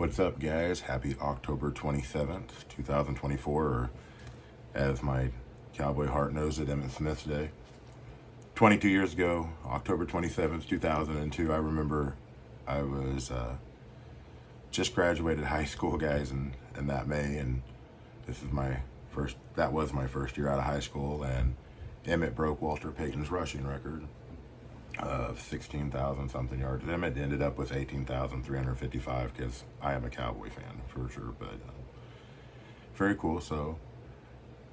What's up, guys? Happy October 27th, 2024, or as my cowboy heart knows it, Emmett Smith's Day. 22 years ago, October 27th, 2002, I remember I was just graduated high school, guys, in that May, and that was my first year out of high school, and Emmett broke Walter Payton's rushing record of 16,000 something yards. Emmett ended up with 18,355 because I am a Cowboy fan for sure, but very cool. So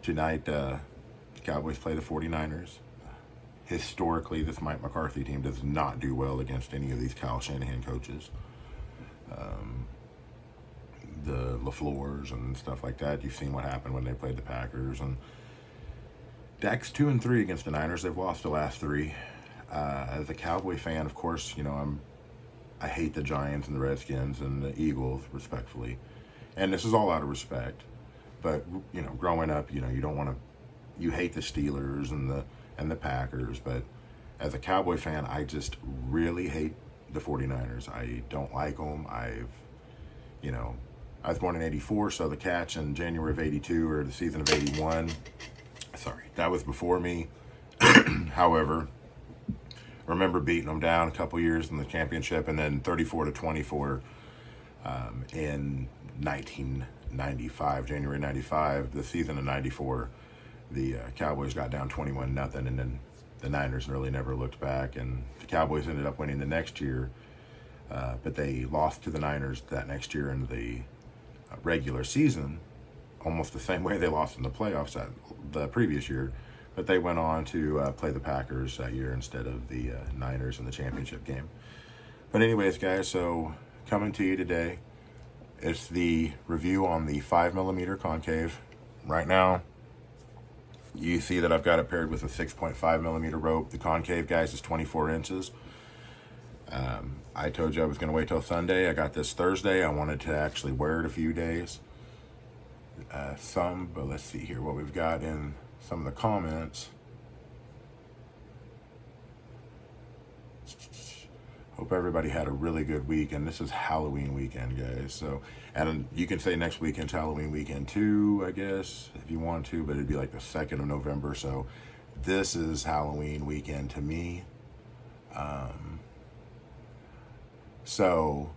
tonight, Cowboys play the 49ers. Historically, this Mike McCarthy team does not do well against any of these Kyle Shanahan coaches. The LaFleurs and stuff like that. You've seen what happened when they played the Packers. And Dak's 2-3 against the Niners. They've lost the last three. As a Cowboy fan, of course, I hate the Giants and the Redskins and the Eagles, respectfully. And this is all out of respect. But, growing up, you don't want to, you hate the Steelers and the Packers. But as a Cowboy fan, I just really hate the 49ers. I don't like them. I was born in 84, so the catch in January of 82 or the season of 81. Sorry, that was before me. However, remember beating them down a couple years in the championship, and then 34-24 in 1995, January 95, the season of 94. The Cowboys got down 21-0, and then the Niners really never looked back, and the Cowboys ended up winning the next year, but they lost to the Niners that next year in the regular season, almost the same way they lost in the playoffs the previous year. But they went on to play the Packers that year instead of the Niners in the championship game. But anyways, guys, so coming to you today, it's the review on the 5mm concave. Right now, you see that I've got it paired with a 6.5mm rope. The concave, guys, is 24 inches. I told you I was going to wait till Sunday. I got this Thursday. I wanted to actually wear it a few days. But let's see here what we've got in some of the comments. Hope everybody had a really good weekend. This is Halloween weekend, guys. So, and you can say next weekend's Halloween weekend too, I guess, if you want to, but it'd be like the 2nd of November. So this is Halloween weekend to me. So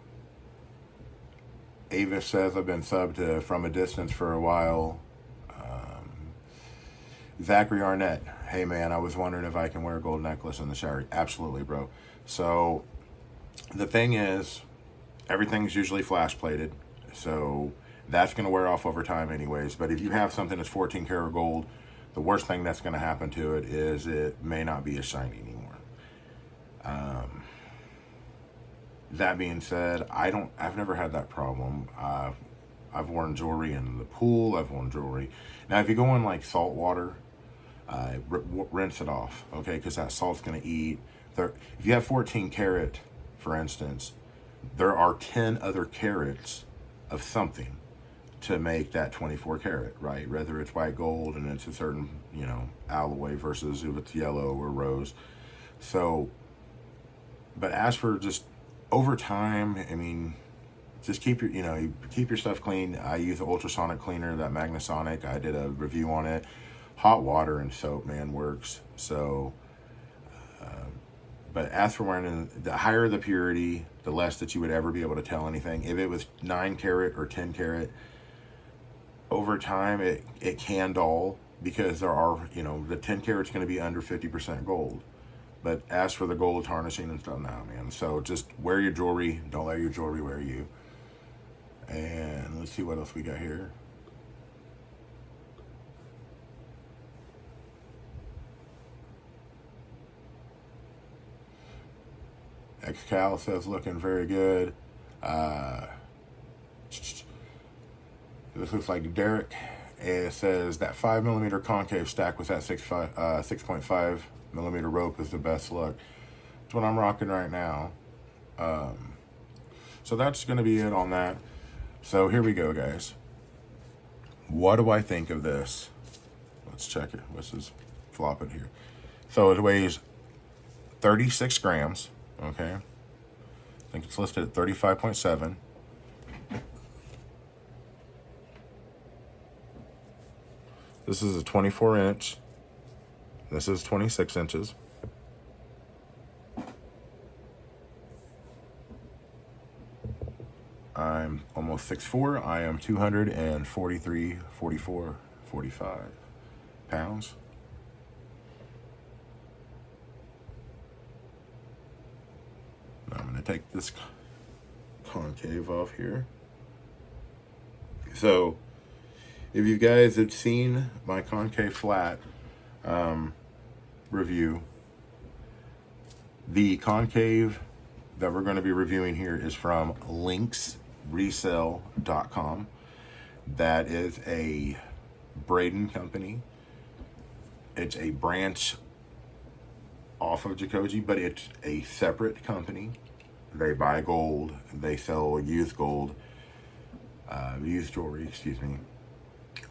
Avis says I've been subbed to From a Distance for a while. Zachary Arnett, hey man, I was wondering if I can wear a gold necklace in the shower. Absolutely, bro. So the thing is, everything's usually flash plated, so that's going to wear off over time anyways. But if you have something that's 14 karat gold, the worst thing that's going to happen to it is it may not be as shiny anymore. That being said, I've never had that problem. I've worn jewelry in the pool. I've worn jewelry. Now, if you go in like salt water, rinse it off, okay? Because that salt's going to eat. If you have 14 karat, for instance, there are 10 other carats of something to make that 24 karat, right? Whether it's white gold and it's a certain, alloy versus if it's yellow or rose. So, but as for just over time, I mean, just keep your stuff clean. I use an ultrasonic cleaner, that Magnasonic. I did a review on it. Hot water and soap, man, works. So, but as for wearing, the higher the purity, the less that you would ever be able to tell anything. If it was 9 karat or 10 karat, over time it can dull because there are, the 10 karat's going to be under 50% gold. But as for the gold tarnishing and stuff, nah, man. So just wear your jewelry. Don't let your jewelry wear you. And let's see what else we got here. XCal says looking very good. This looks like Derek. It says that 5mm concave stack with that 6.5mm rope is the best look. That's what I'm rocking right now. So that's going to be it on that. So here we go, guys. What do I think of this? Let's check it. Let's just flop it here. So it weighs 36 grams. Okay. I think it's listed at 35.7. This is a 24 inch. This is 26 inches. I'm almost 6'4". I am 243, 44, 45 pounds. Now I'm going to take this concave off here. So, if you guys have seen my Concave Flat review, the concave that we're going to be reviewing here is from linksresell.com. That is a Braden company. It's a branch off of Jacoji, but it's a separate company. They buy gold. They sell used gold, used jewelry, excuse me.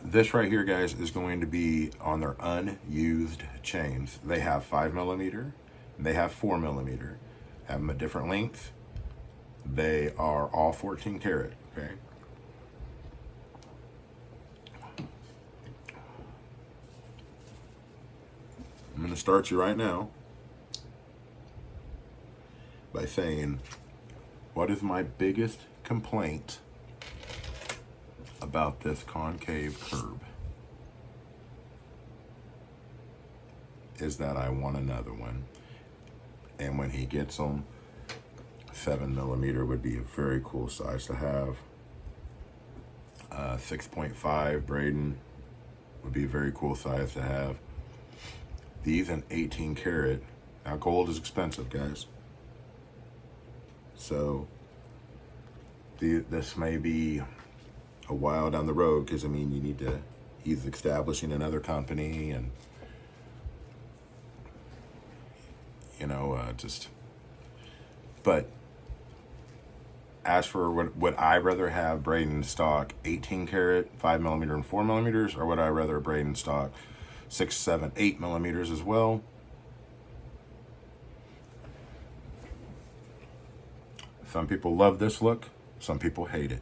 This right here, guys, is going to be on their unused chains. They have 5mm. They have 4mm. Have them at different lengths. They are all 14 karat, okay? I'm going to start you right now by saying, what is my biggest complaint about this Concave Curb? Is that I want another one. And when he gets them, 7mm would be a very cool size to have. 6.5 Braden would be a very cool size to have. These in 18 karat. Now gold is expensive, guys. So this may be a while down the road, because I mean, you need to, he's establishing another company, and you know, but as for would I rather have Braden stock 18 karat, 5mm and 4mm, or would I rather Braden stock 6, 7, 8mm as well? Some people love this look. Some people hate it.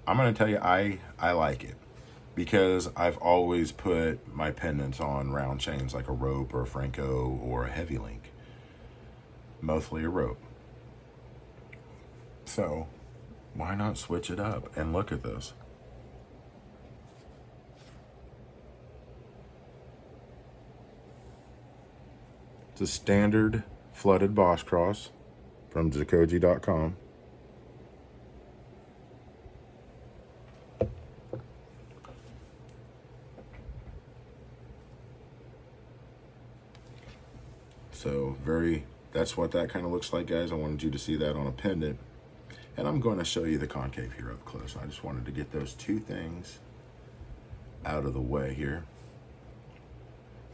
I'm going to tell you, I like it, because I've always put my pendants on round chains, like a rope or a Franco or a heavy link. Mostly a rope. So why not switch it up? And look at this. It's a standard flooded boss cross from Jacoji.com. So that's what that kind of looks like, guys. I wanted you to see that on a pendant. And I'm going to show you the concave here up close. I just wanted to get those two things out of the way here.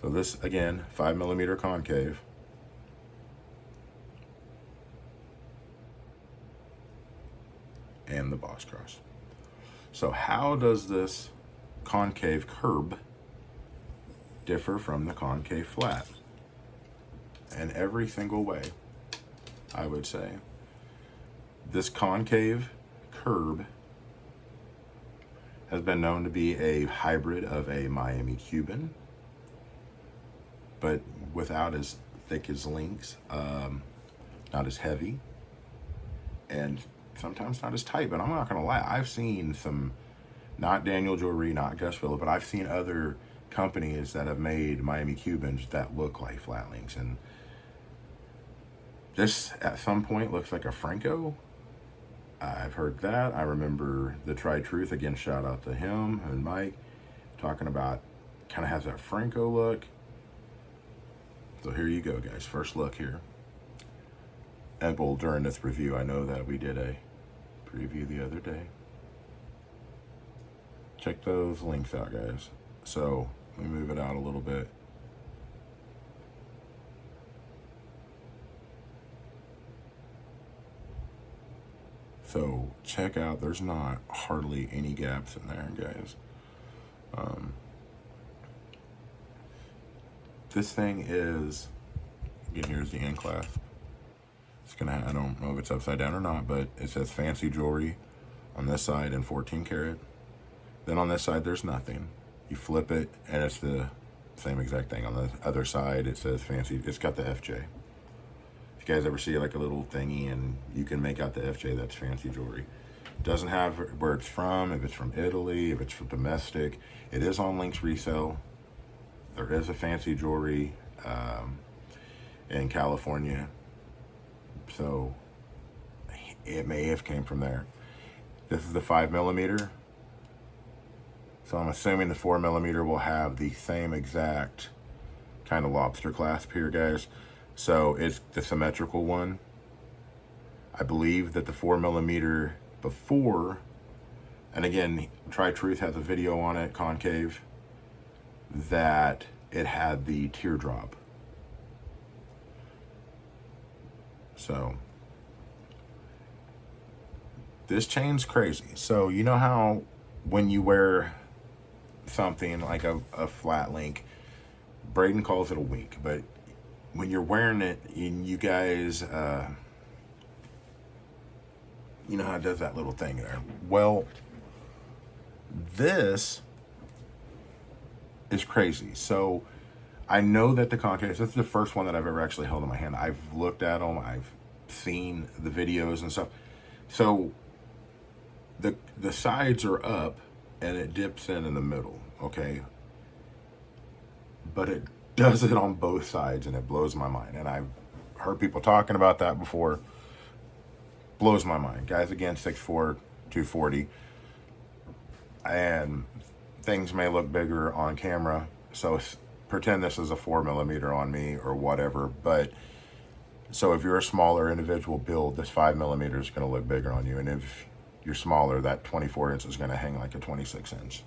So this, again, 5mm concave. And the boss cross. So how does this Concave Curb differ from the Concave Flat? In every single way, I would say. This Concave Curb has been known to be a hybrid of a Miami Cuban, but without as thick as links, not as heavy, and sometimes not as tight. But I'm not gonna lie, I've seen some, not Daniel Jewelry, not Gus Phillip, but I've seen other companies that have made Miami Cubans that look like flat links, and this at some point looks like a Franco. I've heard that. I remember the Tried Truth, again, shout out to him and Mike, talking about kind of has that Franco look. So here you go, guys. First look here. And well, during this review, I know that we did a preview the other day. Check those links out, guys. So let me move it out a little bit. So check out, there's not hardly any gaps in there, guys. This thing is, again, here's the end clasp. It's gonna, I don't know if it's upside down or not, but it says fancy jewelry on this side in 14 karat. Then on this side, there's nothing. You flip it, and it's the same exact thing. On the other side, it says fancy. It's got the FJ. If you guys ever see like a little thingy and you can make out the FJ, that's fancy jewelry. It doesn't have where it's from, if it's from Italy, if it's from domestic. It is on Links Resale. There is a fancy jewelry in California. So it may have came from there. This is the 5mm. So I'm assuming the 4mm will have the same exact kind of lobster clasp here, guys. So it's the symmetrical one. I believe that the 4mm before, and again, Try Truth has a video on it, Concave, that it had the teardrop. So this chain's crazy. So you know how when you wear something like a flat link, Braden calls it a wink, but when you're wearing it, you guys, you know how it does that little thing there. Well, this is crazy. So I know that the Concave, this is the first one that I've ever actually held in my hand. I've looked at them, I've seen the videos and stuff. So the sides are up and it dips in the middle, okay? But it does it on both sides and it blows my mind. And I've heard people talking about that before. Blows my mind. Guys, again, 6'4", 240. And things may look bigger on camera. So pretend this is a 4mm on me or whatever. But so if you're a smaller individual build, this 5mm is going to look bigger on you. And if you're smaller, that 24 inch is going to hang like a 26 inch.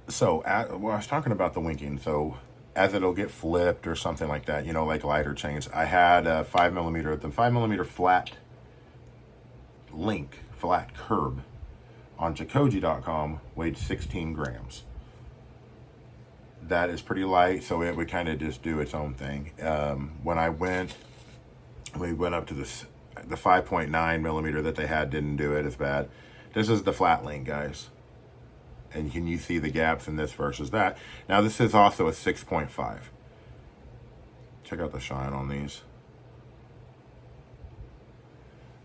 So I was talking about the winking. So as it'll get flipped or something like that, you know, like lighter chains, I had a 5mm, the 5mm flat link, flat curb on Jacoji.com weighed 16 grams. That is pretty light, so it would kind of just do its own thing. When we went up to the 5.9mm that they had, didn't do it as bad. This is the flat link, guys. And can you see the gaps in this versus that? Now this is also a 6.5. Check out the shine on these.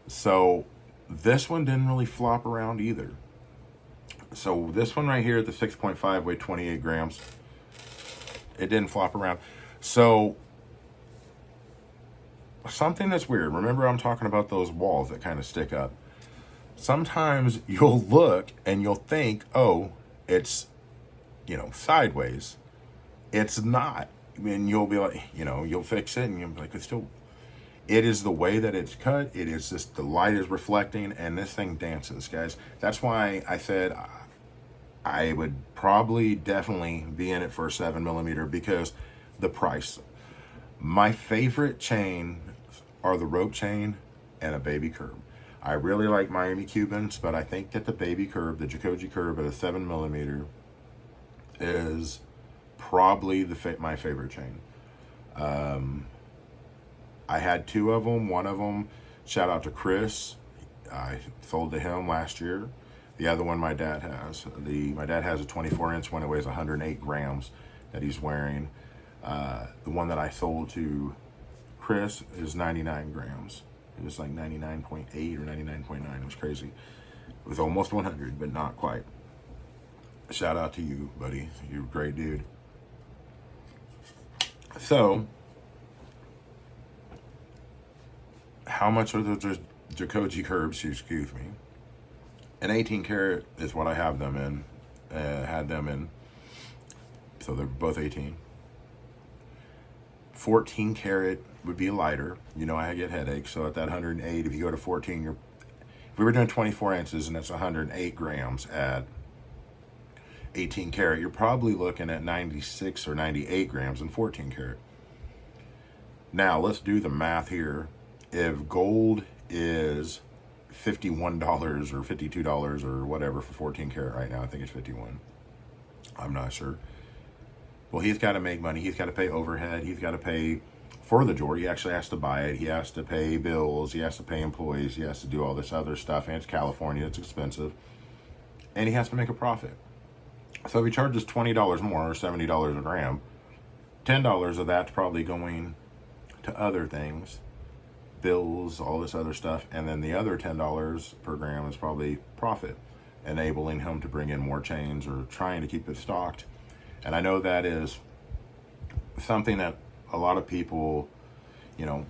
So this one didn't really flop around either. So this one right here, the 6.5, weighed 28 grams. It didn't flop around. So something that's weird. Remember, I'm talking about those walls that kind of stick up. Sometimes you'll look and you'll think, oh, it's, you know, sideways. It's not. I mean, you'll be like, you know, you'll fix it and you'll be like, it's still, it is the way that it's cut. It is just, the light is reflecting and this thing dances, guys. That's why I said I would probably definitely be in it for a 7mm because the price. My favorite chain are the rope chain and a baby curb. I really like Miami Cubans, but I think that the baby curb, the Jacoji curb at a 7mm is probably my favorite chain. I had two of them. One of them, shout out to Chris. I sold to him last year. The other one my dad has. My dad has a 24-inch one. It weighs 108 grams that he's wearing. The one that I sold to Chris is 99 grams. It was like 99.8 or 99.9. It was crazy. It was almost 100, but not quite. Shout out to you, buddy. You're a great dude. So, how much are the Jacoji curbs? Excuse me. An 18 karat is what I have them in. Had them in. So they're both 18. 14 karat would be lighter. You know, I get headaches. So at that 108, if you go to 14, if we were doing 24 inches and it's 108 grams at 18 karat, you're probably looking at 96 or 98 grams in 14 karat. Now let's do the math here. If gold is $51 or $52 or whatever for 14 karat right now, I think it's 51. I'm not sure. Well, he's got to make money. He's got to pay overhead. He's got to pay for the jewelry. He actually has to buy it. He has to pay bills. He has to pay employees. He has to do all this other stuff. And it's California. It's expensive. And he has to make a profit. So if he charges $20 more or $70 a gram, $10 of that's probably going to other things, bills, all this other stuff. And then the other $10 per gram is probably profit, enabling him to bring in more chains or trying to keep it stocked. And I know that is something that a lot of people, you know,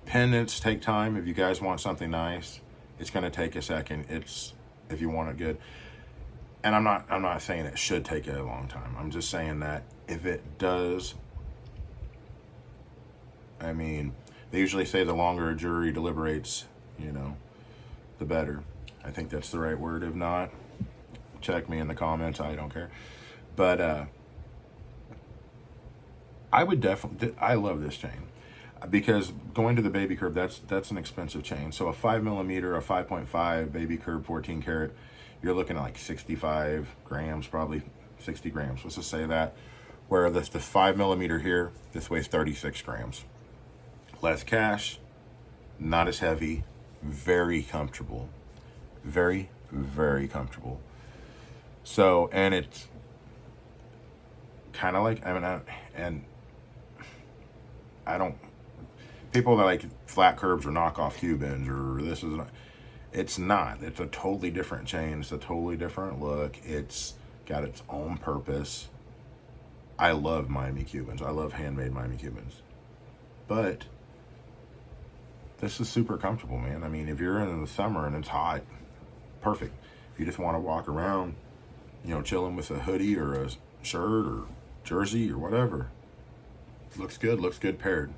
pendants take time. If you guys want something nice, it's going to take a second. It's, if you want it good. And I'm not saying it should take a long time. I'm just saying that if it does, I mean, they usually say the longer a jury deliberates, you know, the better. I think that's the right word. If not, check me in the comments. I don't care. But I would definitely, I love this chain because going to the baby curb, that's an expensive chain. So a 5mm, a 5.5 baby curb 14 karat, you're looking at like 65 grams, probably 60 grams. Let's just say that. Where the 5mm here, this weighs 36 grams. Less cash, not as heavy, very comfortable. Very, very comfortable. So, and it's kind of like, I don't, people that like flat curbs or knockoff Cubans or this is not, it's not. It's a totally different chain. It's a totally different look. It's got its own purpose. I love Miami Cubans. I love handmade Miami Cubans. But this is super comfortable, man. I mean, if you're in the summer and it's hot, perfect. If you just want to walk around, you know, chilling with a hoodie or a shirt or jersey or whatever, looks good paired.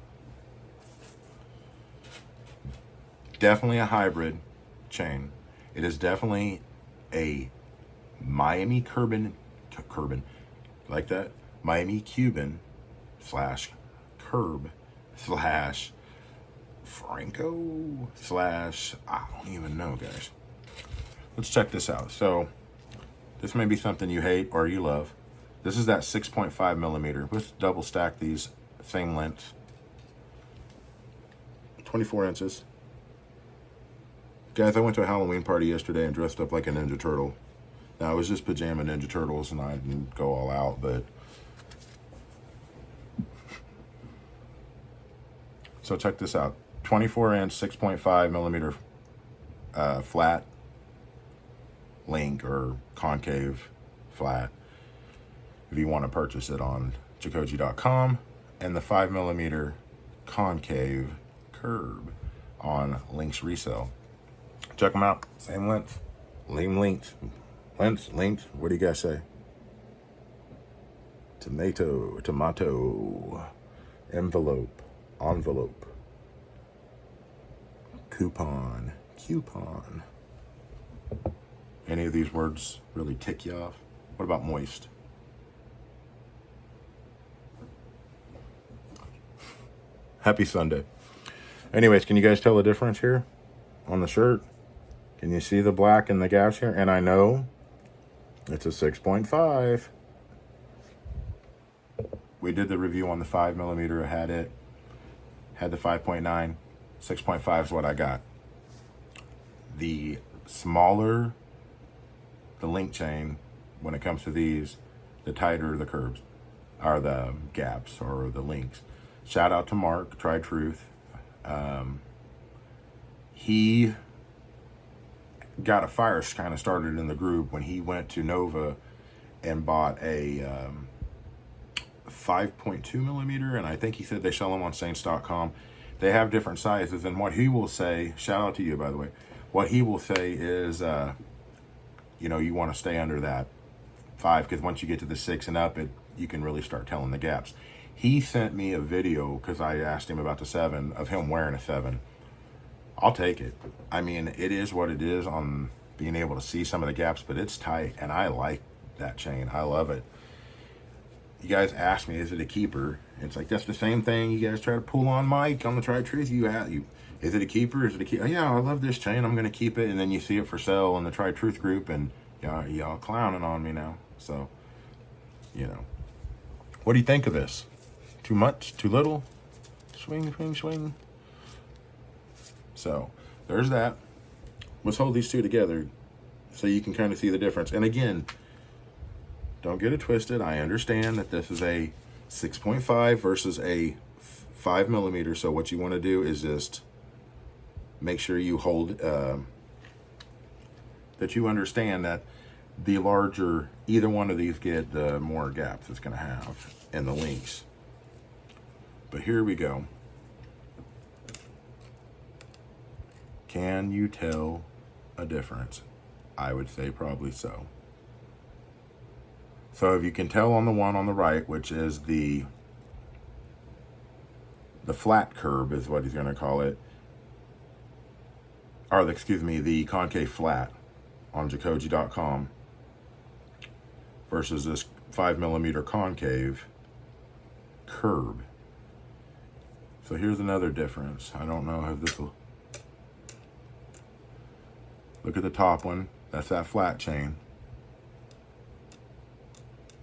Definitely a hybrid chain. It is definitely a Miami Cuban, like that, Miami Cuban / curb / Franco / I don't even know, guys. Let's check this out. So this may be something you hate or you love. This is that 6.5mm. Let's double stack these, same length. 24 inches. Guys, I went to a Halloween party yesterday and dressed up like a Ninja Turtle. Now, it was just pajama Ninja Turtles, and I didn't go all out, but... So check this out. 24-inch, 6.5mm flat link or concave flat. If you want to purchase it on Jacoji.com, and the 5mm concave curb on Link's Resale. Check them out. Same length. Length. What do you guys say? Tomato. Envelope. Coupon. Any of these words really tick you off? What about moist? Happy Sunday. Anyways, can you guys tell the difference here on the shirt? Can you see the black and the gaps here? And I know it's a 6.5. We did the review on the 5mm. I had it. Had the 5.9. 6.5 is what I got. The smaller the link chain, when it comes to these, the tighter the curbs, or the gaps, or the links. Shout out to Mark, Tried Truth. He got a fire kind of started in the group when he went to Nova and bought a 5.2mm, and I think he said they sell them on Saints.com. They have different sizes, and what he will say, shout out to you, by the way, what he will say is, you know, you want to stay under that 5, because once you get to the 6 and up, you can really start telling the gaps. He sent me a video, because I asked him about the 7, of him wearing a 7. I'll take it. I mean, it is what it is on being able to see some of the gaps, but it's tight, and I like that chain. I love it. You guys asked me, is it a keeper? It's like, that's the same thing you guys try to pull on Mike on the Tried Truth. Is it a keeper? Is it a keeper? Yeah, I love this chain. I'm going to keep it. And then you see it for sale in the Tried Truth group, and y'all clowning on me now. So, you know. What do you think of this? Too much? Too little? Swing, swing, swing. So there's that. Let's hold these two together so you can kind of see the difference. And again, don't get it twisted. I understand that this is a 6.5 versus a 5 millimeter. So what you want to do is just make sure you hold, that you understand that the larger either one of these get, the more gaps it's going to have in the links. But here we go. Can you tell a difference? I would say probably so. So if you can tell on the one on the right, which is the flat curb is what he's going to call it, or excuse me, the Concave Flat on Jacoji.com versus this 5 millimeter Concave Curb. So here's another difference. I don't know if this will... Look at the top one. That's that flat chain.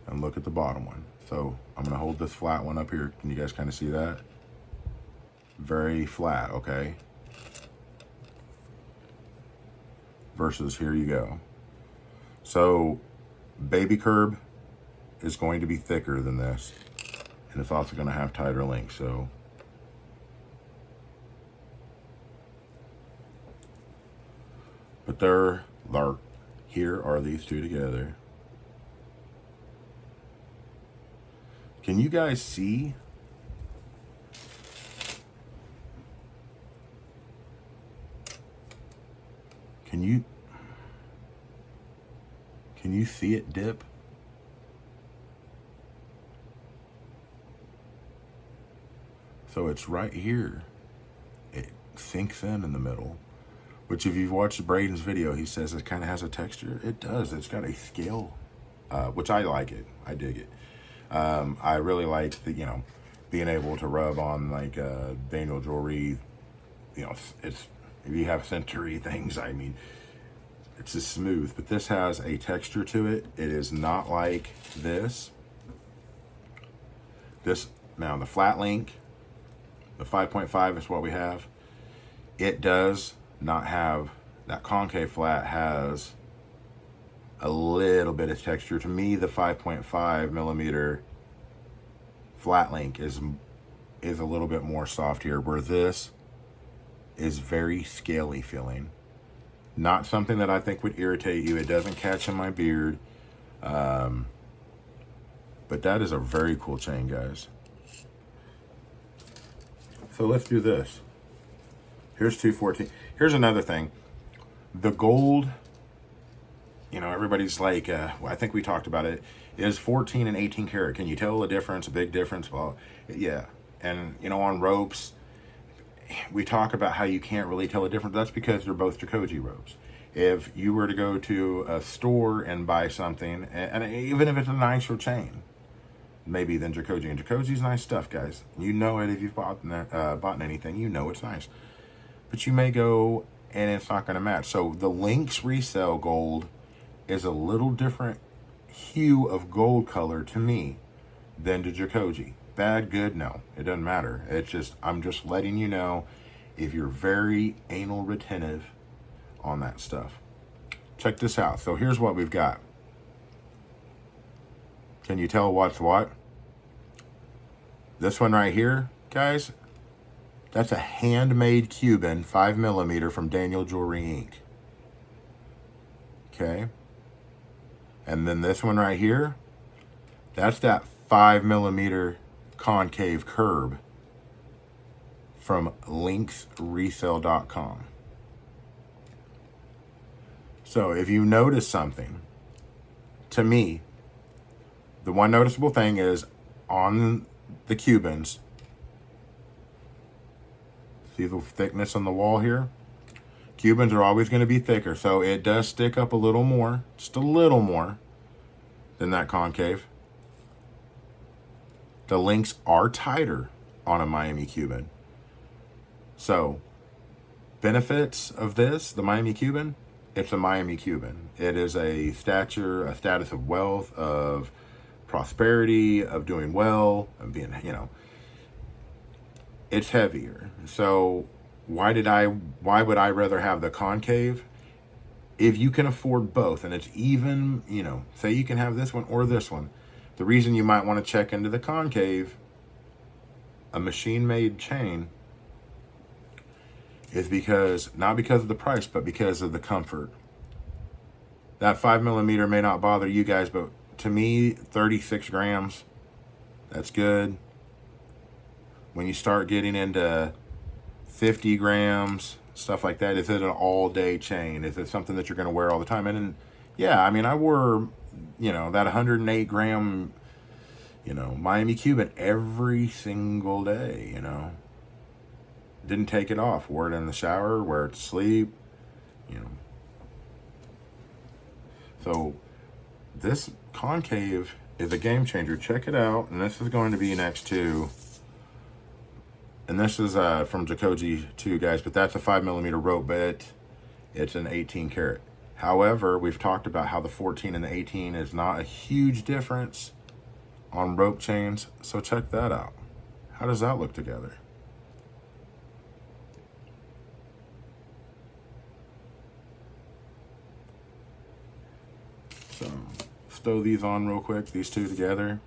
And look at the bottom one. So I'm going to hold this flat one up here. Can you guys kind of see that? Very flat, okay? Versus here you go. So baby curb is going to be thicker than this. And it's also going to have tighter links. So but here are these two together. Can you guys see? Can you see it dip? So it's right here. It sinks in the middle. Which if you've watched Braden's video, he says it kind of has a texture. It does. It's got a scale, which I like it. I dig it. I really like the, being able to rub on like Daniel jewelry. It's if you have century things, I mean, it's just smooth. But this has a texture to it. It is not like this. Now the flat link, the 5.5 is what we have. It does not have that concave flat, has a little bit of texture. To me, the 5.5 millimeter flat link is a little bit more soft here, where this is very scaly feeling. Not something that I think would irritate you. It doesn't catch in my beard. But that is a very cool chain, guys. So let's do this. Here's 214. Here's another thing. The gold, everybody's like, I think we talked about it, is 14 and 18 karat. Can you tell the difference, a big difference? Well, yeah. And, on ropes, we talk about how you can't really tell the difference. That's because they're both Jacoji ropes. If you were to go to a store and buy something, and even if it's a nicer chain, maybe than Jacoji. And Jacoji's nice stuff, guys. You know it if you've bought anything. You know it's nice. But you may go and it's not going to match. So the Lynx resale gold is a little different hue of gold color to me than to Jacoji. Bad, good, no. It doesn't matter. It's just, I'm just letting you know if you're very anal retentive on that stuff. Check this out. So here's what we've got. Can you tell what's what? This one right here, guys, that's a handmade Cuban 5 millimeter from Daniel Jewelry Inc. Okay. And then this one right here, that's that 5 millimeter concave curb from linksresale.com. So if you notice something, to me, the one noticeable thing is on the Cubans, see the thickness on the wall here? Cubans are always going to be thicker, so it does stick up a little more, just a little more than that concave. The links are tighter on a Miami Cuban. So, benefits of this, the Miami Cuban, it's a Miami Cuban. It is a stature, a status of wealth, of prosperity, of doing well, of being, it's heavier. So why would I rather have the concave? If you can afford both, and it's even, say you can have this one or this one, the reason you might want to check into the concave, a machine-made chain, is not because of the price, but because of the comfort. That 5mm may not bother you guys, but to me, 36 grams, that's good. When you start getting into 50 grams, stuff like that, is it an all-day chain? Is it something that you're going to wear all the time? And yeah, I mean, I wore, that 108 gram, Miami Cuban every single day, Didn't take it off. Wore it in the shower, wear it to sleep, So this concave is a game changer. Check it out. And this is going to be next to, and this is from Jacoji too, guys, but that's a 5mm rope, but it's an 18 karat. However, we've talked about how the 14 and the 18 is not a huge difference on rope chains. So check that out. How does that look together? So let's throw these on real quick, these two together,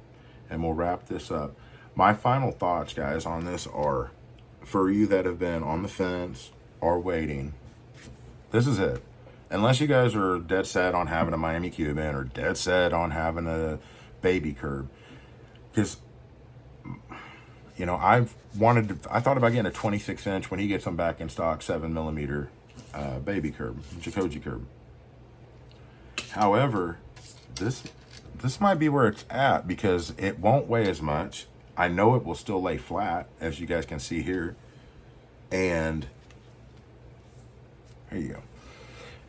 and we'll wrap this up. My final thoughts, guys, on this are, for you that have been on the fence or waiting, this is it. Unless you guys are dead set on having a Miami Cuban or dead set on having a baby curb. Because, I thought about getting a 26-inch when he gets them back in stock, 7mm baby curb, Jacoji curb. However, this might be where it's at because it won't weigh as much. I know it will still lay flat, as you guys can see here. And here you go.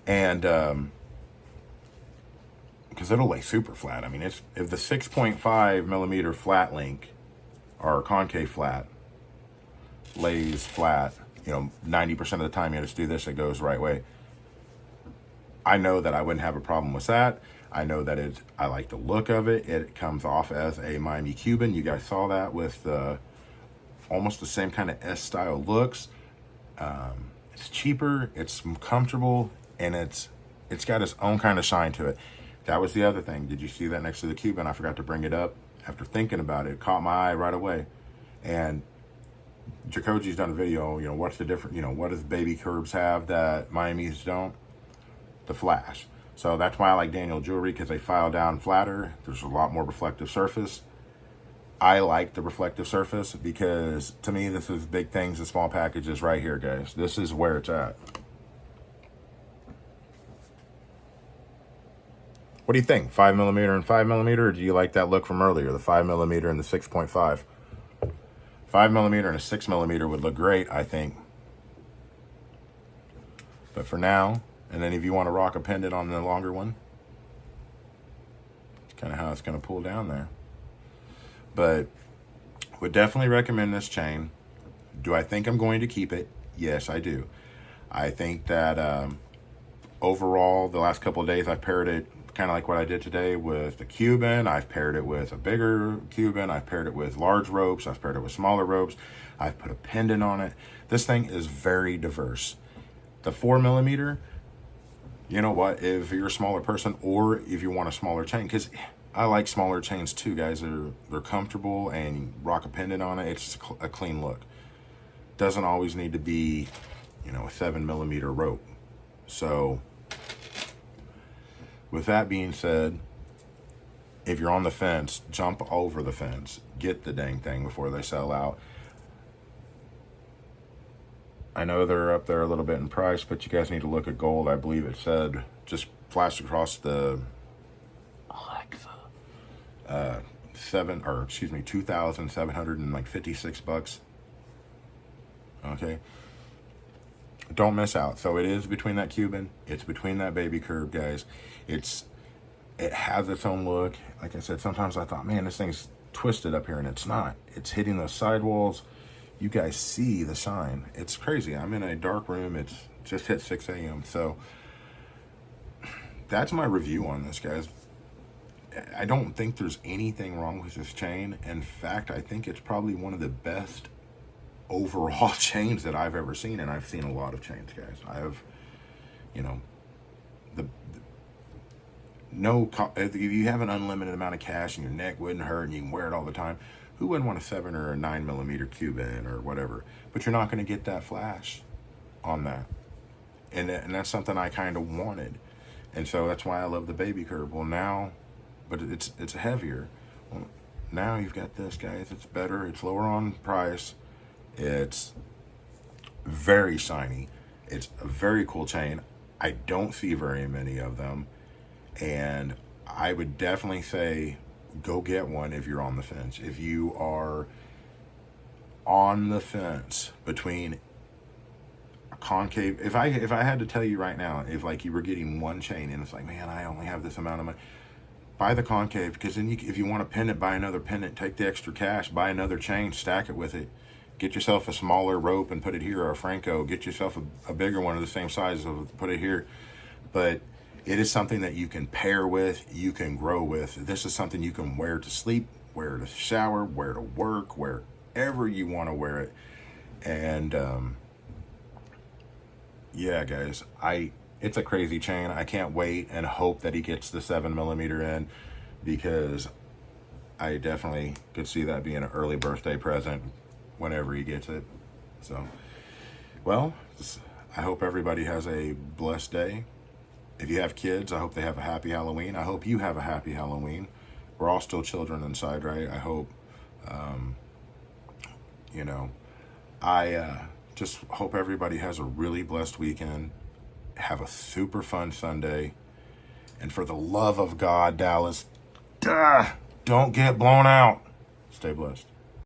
And because it'll lay super flat. I mean, if the 6.5mm flat link or concave flat lays flat, 90% of the time you just do this, it goes the right way. I know that I wouldn't have a problem with that. I know that I like the look of it. It comes off as a Miami Cuban. You guys saw that with almost the same kind of S-style looks. It's cheaper, it's comfortable, and it's got its own kind of shine to it. That was the other thing. Did you see that next to the Cuban? I forgot to bring it up. After thinking about it, it caught my eye right away. And Jacoji's done a video, what's the difference, what does baby curbs have that Miami's don't? The flash. So that's why I like Daniel jewelry, because they file down flatter. There's a lot more reflective surface. I like the reflective surface because to me, this is big things and small packages right here, guys. This is where it's at. What do you think? 5mm and 5mm, or do you like that look from earlier? The 5mm and the 6.5. 5mm and a 6mm would look great, I think. But for now, and then if you want to rock a pendant on the longer one, it's kind of how it's going to pull down there. But would definitely recommend this chain. Do I think I'm going to keep it? Yes, I do. I think that overall, the last couple of days, I've paired it kind of like what I did today with the Cuban. I've paired it with a bigger Cuban. I've paired it with large ropes. I've paired it with smaller ropes. I've put a pendant on it. This thing is very diverse. The 4mm, you know what, if you're a smaller person or if you want a smaller chain, because I like smaller chains too, guys. They're comfortable, and you rock a pendant on it. It's just a clean look. Doesn't always need to be, a 7mm rope. So with that being said, if you're on the fence, jump over the fence. Get the dang thing before they sell out. I know they're up there a little bit in price, but you guys need to look at gold. I believe it said, just flashed across the Alexa, 2,756 bucks. Okay. Don't miss out. So it is between that Cuban, it's between that baby curb, guys. It has its own look. Like I said, sometimes I thought, man, this thing's twisted up here, and it's not. It's hitting those sidewalls. You guys see the shine. It's crazy. I'm in a dark room. It's just hit 6 a.m. So that's my review on this, guys. I don't think there's anything wrong with this chain. In fact, I think it's probably one of the best overall chains that I've ever seen, and I've seen a lot of chains, guys. I have, you know, the no, if you have an unlimited amount of cash and your neck wouldn't hurt and you can wear it all the time, who wouldn't want a 7 or a 9mm Cuban or whatever? But you're not going to get that flash on that, and that's something I kind of wanted, and so that's why I love the baby curb. Well, now, but it's heavier. Well, now you've got this, guys. It's better. It's lower on price. It's very shiny. It's a very cool chain. I don't see very many of them. And I would definitely say go get one if you're on the fence. If you are on the fence between a concave, if I had to tell you right now, if like you were getting one chain and it's like, man, I only have this amount of money, buy the concave, because then if you want a pendant, buy another pendant, take the extra cash, buy another chain, stack it with it. Get yourself a smaller rope and put it here, or a Franco. Get yourself a bigger one of the same size, put it here. But it is something that you can pair with, you can grow with. This is something you can wear to sleep, wear to shower, wear to work, wherever you want to wear it. And yeah, guys, it's a crazy chain. I can't wait and hope that he gets the 7mm in, because I definitely could see that being an early birthday present whenever he gets it. So, well, I hope everybody has a blessed day. If you have kids, I hope they have a happy Halloween. I hope you have a happy Halloween. We're all still children inside, right? I hope, you know, I just hope everybody has a really blessed weekend. Have a super fun Sunday. And for the love of God, Dallas, don't get blown out. Stay blessed.